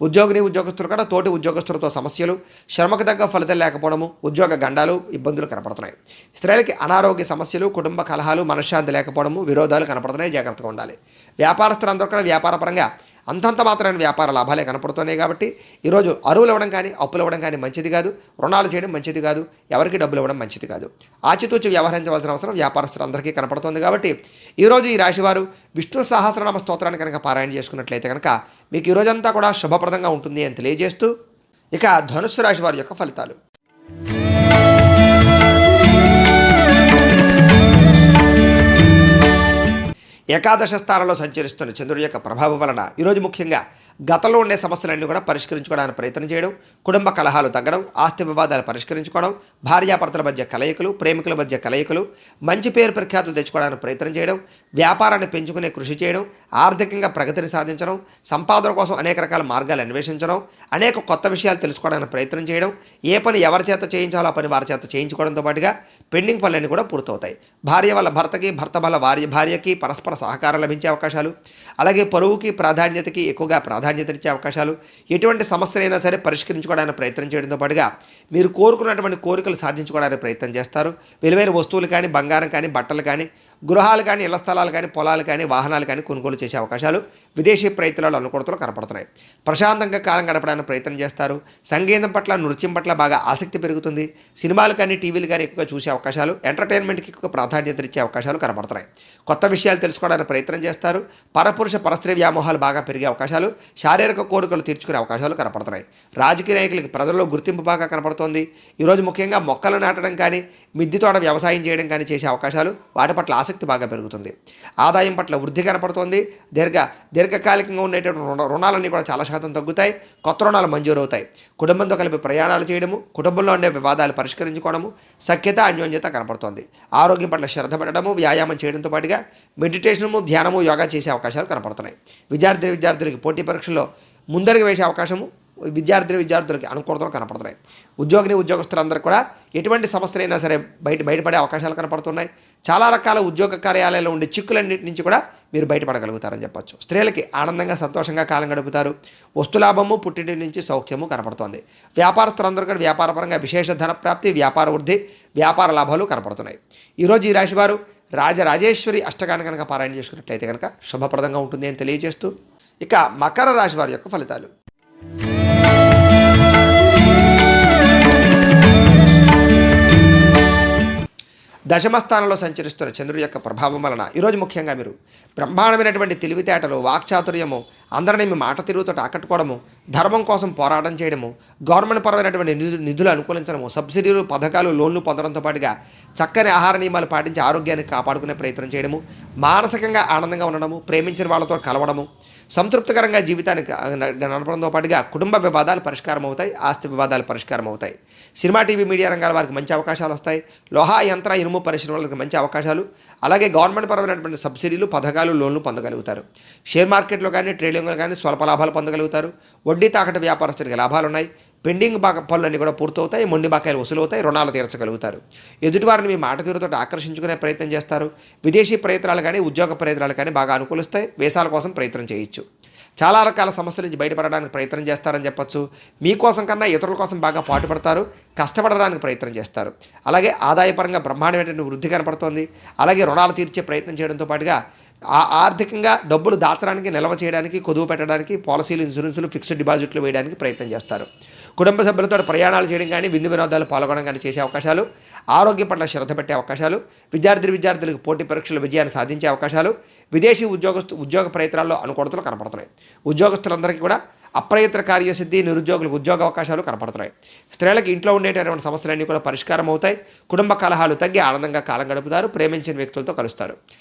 ఉద్యోగస్తులు కూడా తోటి ఉద్యోగస్తులతో సమస్యలు, శ్రమకు తగ్గ ఫలితం లేకపోవడము, ఉద్యోగ గండాలు, ఇబ్బందులు కనపడుతున్నాయి. స్త్రీలకి అనారోగ్య సమస్యలు, కుటుంబ కలహాలు, మనశ్శాంతి లేకపోవడము, విరోధాలు కనపడుతున్నాయి. జాగ్రత్తగా ఉండాలి. వ్యాపారస్తులందరూ కూడా వ్యాపారపరంగా అంతంత మాత్రమైన వ్యాపార లాభాలే కనపడుతున్నాయి. కాబట్టి ఈరోజు అరువులు ఇవ్వడం కానీ, అప్పులు ఇవ్వడం కానీ మంచిది కాదు. రుణాలు చేయడం మంచిది కాదు. ఎవరికి డబ్బులు ఇవ్వడం మంచిది కాదు. ఆచితూచి వ్యవహరించవలసిన అవసరం వ్యాపారస్తులందరికీ కనపడుతుంది. కాబట్టి ఈరోజు ఈ రాశివారు విష్ణు సహస్రనామ స్తోత్రాన్ని కనుక పారాయణ చేసుకున్నట్లయితే కనుక మీకు ఈ రోజంతా కూడా శుభప్రదంగా ఉంటుంది అని తెలియజేస్తూ, ఇక ధనుస్సు రాశి వారి యొక్క ఫలితాలు. ఏకాదశ స్థానంలో సంచరిస్తున్న చంద్రుడి యొక్క ప్రభావం వలన ఈరోజు ముఖ్యంగా గతంలో ఉండే సమస్యలన్నీ కూడా పరిష్కరించుకోవడానికి ప్రయత్నం చేయడం, కుటుంబ కలహాలు తగ్గడం, ఆస్తి వివాదాలు పరిష్కరించుకోవడం, భార్యాభర్తల మధ్య కలయికలు, ప్రేమికుల మధ్య కలయికలు, మంచి పేరు ప్రఖ్యాతులు తెచ్చుకోవడానికి ప్రయత్నం చేయడం, వ్యాపారాన్ని పెంచుకునే కృషి చేయడం, ఆర్థికంగా ప్రగతిని సాధించడం, సంపాదన కోసం అనేక రకాల మార్గాలు అన్వేషించడం, అనేక కొత్త విషయాలు తెలుసుకోవడానికి ప్రయత్నం చేయడం, ఏ పని ఎవరి చేత చేయించాలో ఆ పని వారి చేత చేయించుకోవడంతో పాటుగా పెండింగ్ పనులన్నీ కూడా పూర్తవుతాయి. భార్య వల్ల భర్తకి, భర్త వల్ల భార్యకి పరస్పర సహకారం లభించే అవకాశాలు, అలాగే పరువుకి ప్రాధాన్యతకి ఎక్కువగా ప్రాధాన్యతనిచ్చే అవకాశాలు, ఎటువంటి సమస్యలైనా సరే పరిష్కరించుకోవడానికి ప్రయత్నం చేయడంతో పాటుగా మీరు కోరుకున్నటువంటి కోరికలు సాధించుకోవడానికి ప్రయత్నం చేస్తారు. విలువైన వస్తువులు కానీ, బంగారం కానీ, బట్టలు కానీ, గృహాలు కానీ, ఇళ్ల స్థలాలు కానీ, పొలాలు కానీ, వాహనాలు కానీ కొనుగోలు చేసే అవకాశాలు, విదేశీ ప్రయత్నాలు అనుకూలతలు కనపడుతున్నాయి. ప్రశాంతంగా కాలం గడపడానికి ప్రయత్నం చేస్తారు. సంగీతం పట్ల, నృత్యం పట్ల బాగా ఆసక్తి పెరుగుతుంది. సినిమాలు కానీ, టీవీలు కానీ ఎక్కువగా చూసే అవకాశాలు, ఎంటర్టైన్మెంట్కి ఎక్కువ ప్రాధాన్యతనిచ్చే అవకాశాలు కనపడుతున్నాయి. కొత్త విషయాలు తెలుసుకోవడానికి ప్రయత్నం చేస్తారు. పరపురుష పరస్త్రీ వ్యామోహాలు బాగా పెరిగే అవకాశాలు, శారీరక కోరికలు తీర్చుకునే అవకాశాలు కనపడుతున్నాయి. రాజకీయ నాయకులకి ప్రజల్లో గుర్తింపు బాగా కనపడుతోంది. ఈరోజు ముఖ్యంగా మొక్కలు నాటడం కానీ, మిద్దె తోట వ్యవసాయం చేయడం కానీ చేసే అవకాశాలు, వాటి పట్ల ఆసక్తి బాగా పెరుగుతుంది. ఆదాయం పట్ల వృద్ధి కనపడుతోంది. దీర్ఘకాలికంగా ఉండేటువంటి రుణాలన్నీ కూడా చాలా శాతం తగ్గుతాయి. కొత్త రుణాలు మంజూరవుతాయి. కుటుంబంతో కలిపి ప్రయాణాలు చేయడము, కుటుంబంలో ఉండే వివాదాలు పరిష్కరించుకోవడము, సఖ్యత, అన్యోన్యత కనపడుతోంది. ఆరోగ్యం పట్ల శ్రద్ధ పెట్టడము, వ్యాయామం చేయడంతో పాటుగా మెడిటేషను, ధ్యానము, యోగా చేసే అవకాశాలు కనపడుతున్నాయి. విద్యార్థులకి పోటీ పరీక్షల్లో ముందడుగు వేసే అవకాశము విద్యార్థులకి అనుకూలతలు కనపడుతున్నాయి. ఉద్యోగస్తులందరూ కూడా ఎటువంటి సమస్యలైనా సరే బయటపడే అవకాశాలు కనపడుతున్నాయి. చాలా రకాల ఉద్యోగ కార్యాలయాల్లో ఉండే చిక్కులన్నింటి నుంచి కూడా మీరు బయటపడగలుగుతారని చెప్పొచ్చు. స్త్రీలకి ఆనందంగా, సంతోషంగా కాలం గడుపుతారు. వస్తులాభము, పుట్టింటి నుంచి సౌఖ్యము కనపడుతోంది. వ్యాపారస్తులందరూ కూడా వ్యాపారపరంగా విశేష ధన ప్రాప్తి, వ్యాపార వృద్ధి, వ్యాపార లాభాలు కనపడుతున్నాయి. ఈరోజు ఈ రాశివారు రాజరాజేశ్వరి అష్టకాన్ని కనుక పారాయణ చేసుకున్నట్లయితే కనుక శుభప్రదంగా ఉంటుంది అని తెలియజేస్తూ, ఇక మకర రాశి వారి యొక్క ఫలితాలు. దశమ స్థానంలో సంచరిస్తున్న చంద్రుడి యొక్క ప్రభావం వలన ఈరోజు ముఖ్యంగా మీరు బ్రహ్మాండమైనటువంటి తెలివితేటలు, వాక్చాతుర్యము, అందరినీ మీ మాట తిరుగుతో ఆకట్టుకోవడము, ధర్మం కోసం పోరాటం చేయడము, గవర్నమెంట్ పరమైనటువంటి నిధులు అనుకూలించడము, సబ్సిడీలు, పథకాలు, లోన్లు పొందడంతో పాటుగా చక్కని ఆహార నియమాలు పాటించి ఆరోగ్యాన్ని కాపాడుకునే ప్రయత్నం చేయడము, మానసికంగా ఆనందంగా ఉండడము, ప్రేమించిన వాళ్ళతో కలవడము, సంతృప్తికరంగా జీవితానికి నడపడంతో పాటుగా కుటుంబ వివాదాలు పరిష్కారం అవుతాయి. ఆస్తి వివాదాలు పరిష్కారం అవుతాయి. సినిమా, టీవీ, మీడియా రంగాల వారికి మంచి అవకాశాలు వస్తాయి. లోహా, యంత్ర, ఇనుము పరిశ్రమలకు మంచి అవకాశాలు, అలాగే గవర్నమెంట్ పరమైనటువంటి సబ్సిడీలు, పథకాలు, లోన్లు పొందగలుగుతారు. షేర్ మార్కెట్లో కానీ, ట్రేడింగ్లో కానీ స్వల్ప లాభాలు పొందగలుగుతారు. వడ్డీ తాకట్టు వ్యాపారస్తులకి లాభాలు ఉన్నాయి. పెండింగ్ పనులన్నీ కూడా పూర్తవుతాయి. మొండి బాకాయలు వసూలవుతాయి. రుణాలు తీర్చగలుగుతారు. ఎదుటివారిని మీ మాట తీరుతో ఆకర్షించుకునే ప్రయత్నం చేస్తారు. విదేశీ ప్రయత్నాలు కానీ, ఉద్యోగ ప్రయత్నాలు కానీ బాగా అనుకూలిస్తాయి. వేసాల కోసం ప్రయత్నం చేయొచ్చు. చాలా రకాల సమస్యల నుంచి బయటపడడానికి ప్రయత్నం చేస్తారని చెప్పొచ్చు. మీకోసం కన్నా ఇతరుల కోసం బాగా పాటుపడతారు. కష్టపడడానికి ప్రయత్నం చేస్తారు. అలాగే ఆదాయపరంగా బ్రహ్మాండమైనటువంటి వృద్ధి కనపడుతోంది. అలాగే రుణాలు తీర్చే ప్రయత్నం చేయడంతో పాటుగా ఆర్థికంగా డబ్బులు దాచడానికి, నిల్వ చేయడానికి, కొదువు పెట్టడానికి, పాలసీలు, ఇన్సూరెన్సులు, ఫిక్స్డ్ డిపాజిట్లు వేయడానికి ప్రయత్నం చేస్తారు. కుటుంబ సభ్యులతో ప్రయాణాలు చేయడం కానీ, విందు వినోదాలు పాల్గొనడం కానీ చేసే అవకాశాలు, ఆరోగ్యం పట్ల శ్రద్ధ పెట్టే అవకాశాలు, విద్యార్థులకు పోటీ పరీక్షల విజయాన్ని సాధించే అవకాశాలు, విదేశీ ఉద్యోగ ప్రయత్నాల్లో అనుకూలతలు కనపడుతున్నాయి. ఉద్యోగస్తులందరికీ కూడా అప్రయత్న కార్యసిద్ధి, నిరుద్యోగులకు ఉద్యోగ అవకాశాలు కనపడుతున్నాయి. స్త్రీలకు ఇంట్లో ఉండేటటువంటి సమస్యలన్నీ కూడా పరిష్కారం అవుతాయి. కుటుంబ కలహాలు తగ్గి ఆనందంగా కాలం గడుపుతారు. ప్రేమించిన వ్యక్తులతో కలుస్తారు.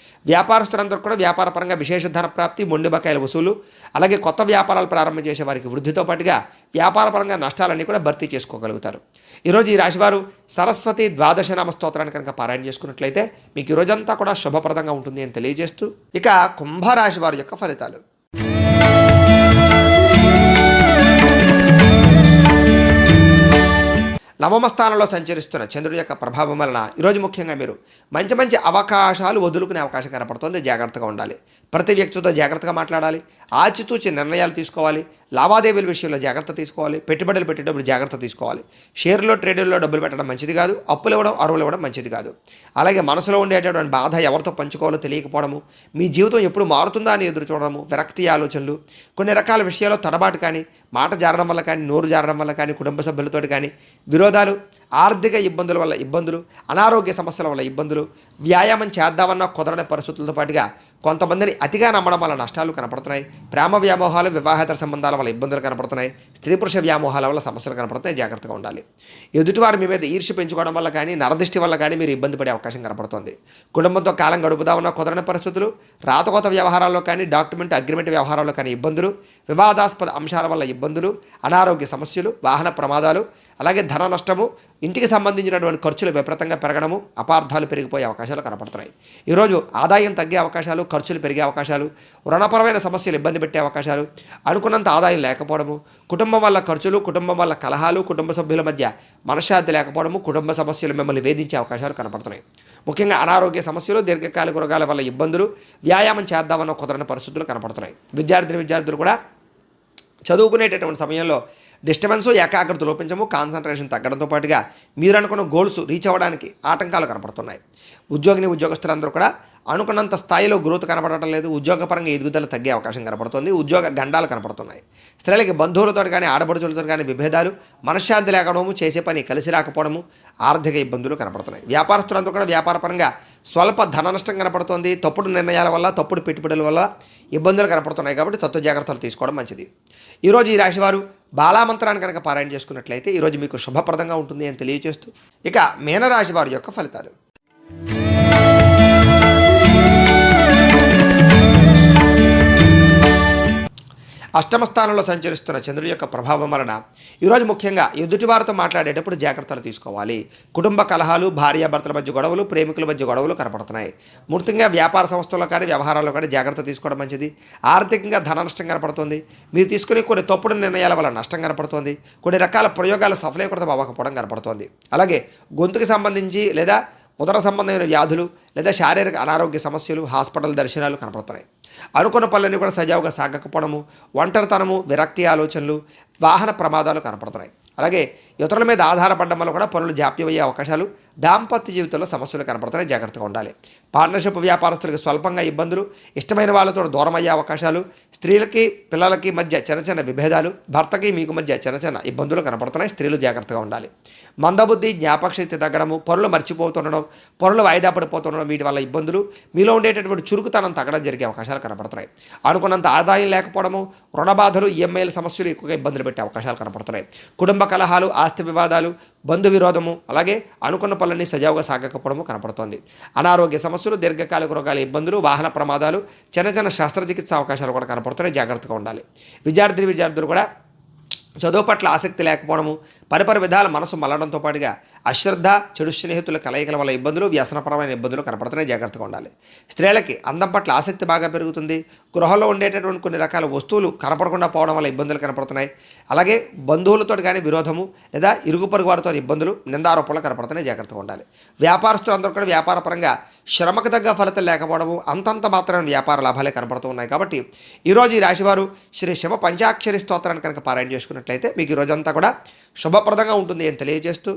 వ్యాపారస్తులందరూ కూడా వ్యాపారపరంగా విశేష ధన ప్రాప్తి, మొండి బకాయిల వసూలు, అలాగే కొత్త వ్యాపారాలు ప్రారంభం చేసే వారికి వృద్ధితో పాటుగా వ్యాపారపరంగా నష్టాలన్నీ కూడా భర్తీ చేసుకోగలుగుతారు. ఈరోజు ఈ రాశివారు సరస్వతి ద్వాదశనామ స్తోత్రాన్ని కనుక పారాయణ చేసుకున్నట్లయితే మీకు ఈ రోజంతా కూడా శుభప్రదంగా ఉంటుంది అని తెలియజేస్తూ, ఇక కుంభరాశి వారి యొక్క ఫలితాలు. నవమ స్థానంలో సంచరిస్తున్న చంద్రుడి యొక్క ప్రభావం వలన ఈరోజు ముఖ్యంగా మీరు మంచి అవకాశాలు వదులుకునే అవకాశం కనపడుతుంది. జాగ్రత్తగా ఉండాలి. ప్రతి వ్యక్తితో జాగ్రత్తగా మాట్లాడాలి. ఆచితూచి నిర్ణయాలు తీసుకోవాలి. లావాదేవీల విషయంలో జాగ్రత్త తీసుకోవాలి. పెట్టుబడులు పెట్టేటప్పుడు జాగ్రత్త తీసుకోవాలి. షేర్లో, ట్రేడింగ్లో డబ్బులు పెట్టడం మంచిది కాదు. అప్పులు ఇవ్వడం, అరువులు ఇవ్వడం మంచిది కాదు. అలాగే మనసులో ఉండేటటువంటి బాధ ఎవరితో పంచుకోవాలో తెలియకపోవడము, మీ జీవితం ఎప్పుడు మారుతుందా అని ఎదురు చూడడము, విరక్తి ఆలోచనలు, కొన్ని రకాల విషయాల్లో తడబాటు కానీ, మాట జారడం వల్ల కానీ, నోరు జారడం వల్ల కానీ, కుటుంబ సభ్యులతో కానీ విరోధాలు, ఆర్థిక ఇబ్బందుల వల్ల ఇబ్బందులు, అనారోగ్య సమస్యల వల్ల ఇబ్బందులు, వ్యాయామం చేద్దామన్న కుదరని పరిస్థితులతో పాటుగా కొంతమందిని అతిగా నమ్మడం వల్ల నష్టాలు కనపడుతున్నాయి. ప్రేమ వ్యామోహాలు, వివాహేతర సంబంధాల వల్ల ఇబ్బందులు కనపడుతున్నాయి. స్త్రీ పురుష వ్యామోహాల వల్ల సమస్యలు కనపడుతున్నాయి. జాగ్రత్తగా ఉండాలి. ఎదుటివారి మీ మీద ఈర్ష్య పెంచుకోవడం వల్ల కానీ, నరదృష్టి వల్ల కానీ మీరు ఇబ్బంది పడే అవకాశం కనపడుతుంది. కుటుంబంతో కాలం గడుపుదామన్న కుదరని పరిస్థితులు, రాతకోత వ్యవహారాల్లో కానీ, డాక్యుమెంట్ అగ్రిమెంట్ వ్యవహారాల్లో కానీ ఇబ్బందులు, వివాదాస్పద అంశాల వల్ల ఇబ్బందులు, అనారోగ్య సమస్యలు, వాహన ప్రమాదాలు, అలాగే ధన నష్టము, ఇంటికి సంబంధించినటువంటి ఖర్చులు విపరీతంగా పెరగడము, అపార్థాలు పెరిగిపోయే అవకాశాలు కనపడుతున్నాయి. ఈరోజు ఆదాయం తగ్గే అవకాశాలు, ఖర్చులు పెరిగే అవకాశాలు, రుణపరమైన సమస్యలు ఇబ్బంది పెట్టే అవకాశాలు, అనుకున్నంత ఆదాయం లేకపోవడము, కుటుంబం వల్ల ఖర్చులు, కుటుంబం వల్ల కలహాలు, కుటుంబ సభ్యుల మధ్య మనశ్శాంతి లేకపోవడము, కుటుంబ సమస్యలు మిమ్మల్ని వేధించే అవకాశాలు కనపడుతున్నాయి. ముఖ్యంగా అనారోగ్య సమస్యలు, దీర్ఘకాలిక రోగాల వల్ల ఇబ్బందులు, వ్యాయామం చేద్దామన్న కుదరని పరిస్థితులు కనపడుతున్నాయి. విద్యార్థులు కూడా చదువుకునేటటువంటి సమయంలో డిస్టర్బెన్స్, ఏకాగ్రత లోపించము, కాన్సన్ట్రేషన్ తగ్గడంతో పాటుగా మీరు అనుకున్న గోల్స్ రీచ్ అవ్వడానికి ఆటంకాలు కనపడుతున్నాయి. ఉద్యోగస్తులందరూ కూడా అనుకున్నంత స్థాయిలో గ్రోత్ కనపడటం లేదు. ఉద్యోగపరంగా ఎదుగుదల తగ్గే అవకాశం కనపడుతుంది. ఉద్యోగ గండాలు కనపడుతున్నాయి. స్త్రీలకి బంధువులతో కానీ ఆడపడుచులతో కానీ విభేదాలు, మనశ్శాంతి లేకపోవడము, చేసే పని కలిసి రాకపోవడము, ఆర్థిక ఇబ్బందులు కనపడుతున్నాయి. వ్యాపారస్తులందరూ కూడా వ్యాపారపరంగా స్వల్ప ధన నష్టం కనపడుతుంది. తప్పుడు నిర్ణయాల వల్ల, తప్పుడు పెట్టుబడుల వల్ల ఇబ్బందులు కనపడుతున్నాయి. కాబట్టి తత్వ జాగ్రత్తలు తీసుకోవడం మంచిది. ఈరోజు ఈ రాశివారు బాలామంత్రాన్ని కనుక పారాయణ చేసుకున్నట్లయితే ఈరోజు మీకు శుభప్రదంగా ఉంటుంది అని తెలియజేస్తూ, ఇక మీనరాశి వారి యొక్క ఫలితాలు. అష్టమ స్థానంలో సంచరిస్తున్న చంద్రుడి యొక్క ప్రభావం వలన ఈరోజు ముఖ్యంగా ఎదుటివారితో మాట్లాడేటప్పుడు జాగ్రత్తలు తీసుకోవాలి. కుటుంబ కలహాలు, భార్యాభర్తల మధ్య గొడవలు, ప్రేమికుల మధ్య గొడవలు కనపడుతున్నాయి. ముఖ్యంగా వ్యాపార సంస్థల్లో కానీ వ్యవహారాల్లో కానీ జాగ్రత్త తీసుకోవడం మంచిది. ఆర్థికంగా ధన నష్టం కనపడుతుంది. మీరు తీసుకునే కొన్ని తప్పుడు నిర్ణయాల వల్ల నష్టం కనపడుతుంది. కొన్ని రకాల ప్రయోగాలు సఫలీకృతం అవ్వకపోవడం కనపడుతుంది. అలాగే గొంతుకు సంబంధించి లేదా ఉదర సంబంధమైన వ్యాధులు లేదా శారీరక అనారోగ్య సమస్యలు, హాస్పిటల్ దర్శనాలు కనపడుతున్నాయి. అనుకున్న పనులన్నీ కూడా సజావుగా సాగకపోవడము, ఒంటరితనము, విరక్తి ఆలోచనలు, వాహన ప్రమాదాలు కనపడుతున్నాయి. అలాగే ఇతరుల మీద ఆధారపడడం వల్ల కూడా పనులు జాప్యమయ్యే అవకాశాలు, దాంపత్య జీవితంలో సమస్యలు కనపడుతున్నాయి. జాగ్రత్తగా ఉండాలి. పార్ట్నర్షిప్ వ్యాపారస్తులకు స్వల్పంగా ఇబ్బందులు, ఇష్టమైన వాళ్ళతో దూరం అయ్యే అవకాశాలు, స్త్రీలకి పిల్లలకి మధ్య చిన్న విభేదాలు, భర్తకి మీకు మధ్య చిన్న ఇబ్బందులు కనపడుతున్నాయి. స్త్రీలు జాగ్రత్తగా ఉండాలి. మందబుద్ధి, జ్ఞాపకశక్తి తగ్గడము, పనులు మర్చిపోతుండడం, పనులు వాయిదా పడిపోతుండడం, వీటి వల్ల ఇబ్బందులు, మీలో ఉండేటటువంటి చురుకుతనం తగ్గడం జరిగే అవకాశాలు కనపడుతున్నాయి. అనుకున్నంత ఆదాయం లేకపోవడము, రుణ బాధలు, ఈఎంఐల సమస్యలు ఎక్కువగా ఇబ్బందులు పెట్టే అవకాశాలు కనపడుతున్నాయి. కుటుంబ కలహాలు, ఆస్తి వివాదాలు, బంధు విరోధము, అలాగే అనుకున్న పనులన్నీ సజావుగా సాగకపోవడము కనపడుతోంది. అనారోగ్య సమస్యలు, దీర్ఘకాలిక రోగాల ఇబ్బందులు, వాహన ప్రమాదాలు, చిన్న శస్త్రచికిత్స అవకాశాలు కూడా కనపడుతున్నాయి. జాగ్రత్తగా ఉండాలి. విద్యార్థులు కూడా చదువు పట్ల ఆసక్తి లేకపోవడము, పరిపరి విధాల మనసు మల్లడంతో పాటుగా అశ్రద్ధ, చెడు స్నేహితుల కలయికల వల్ల ఇబ్బందులు, వ్యసనపరమైన ఇబ్బందులు కనపడుతున్నాయి. జాగ్రత్తగా ఉండాలి. స్త్రీలకి అందం పట్ల ఆసక్తి బాగా పెరుగుతుంది. గృహంలో ఉండేటటువంటి కొన్ని రకాల వస్తువులు కనపడకుండా పోవడం వల్ల ఇబ్బందులు కనపడుతున్నాయి. అలాగే బంధువులతో కానీ విరోధము లేదా ఇరుగు పొరుగు వారితో ఇబ్బందులు, నిందారోపణలు కనపడుతున్నాయి. జాగ్రత్తగా ఉండాలి. వ్యాపారస్తులందరూ కూడా వ్యాపారపరంగా శ్రమకు తగ్గ ఫలితం లేకపోవడము, అంతంత మాత్రమే వ్యాపార లాభాలే కనపడుతూ ఉన్నాయి. కాబట్టి ఈరోజు ఈ రాశివారు శ్రీ శివ పంచాక్షరి స్తోత్రాన్ని కనుక పారాయణ చేసుకున్నట్లయితే మీకు ఈ రోజంతా కూడా శుభప్రదంగా ఉంటుంది అని తెలియజేస్తూ,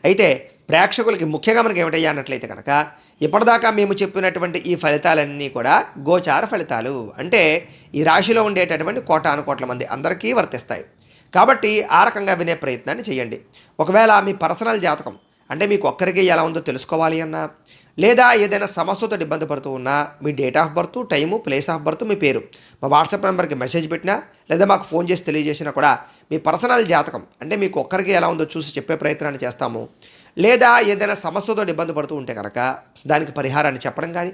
అయితే ప్రేక్షకులకి ముఖ్యంగా మనకి ఏమిటయ్యా అన్నట్లయితే కనుక ఇప్పటిదాకా మేము చెప్పినటువంటి ఈ ఫలితాలన్నీ కూడా గోచార ఫలితాలు, అంటే ఈ రాశిలో ఉండేటటువంటి కోటాను కోట్ల మంది అందరికీ వర్తిస్తాయి. కాబట్టి ఆ రకంగా వినే ప్రయత్నాన్ని చేయండి. ఒకవేళ మీ పర్సనల్ జాతకం అంటే మీకు ఒక్కరికి ఎలా ఉందో తెలుసుకోవాలి అన్నా, లేదా ఏదైనా సమస్యతో ఇబ్బంది పడుతూ ఉన్నా, మీ date of birth, time, place of birth, మీ పేరు మా వాట్సాప్ నెంబర్కి మెసేజ్ పెట్టినా లేదా మాకు ఫోన్ చేసి తెలియజేసినా కూడా మీ పర్సనల్ జాతకం అంటే మీకు ఒక్కరికి ఎలా ఉందో చూసి చెప్పే ప్రయత్నాన్ని చేస్తాము. లేదా ఏదైనా సమస్యతో ఇబ్బంది పడుతూ ఉంటే కనుక దానికి పరిహారాన్ని చెప్పడం కానీ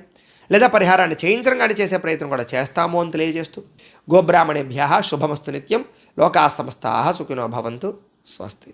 లేదా పరిహారాన్ని చేయించడం కానీ చేసే ప్రయత్నం కూడా చేస్తాము అని తెలియజేస్తూ, గోబ్రాహ్మణేభ్యః శుభమస్తు నిత్యం, లోకాః సమస్తాః సుఖినో భవంతు. స్వస్తి.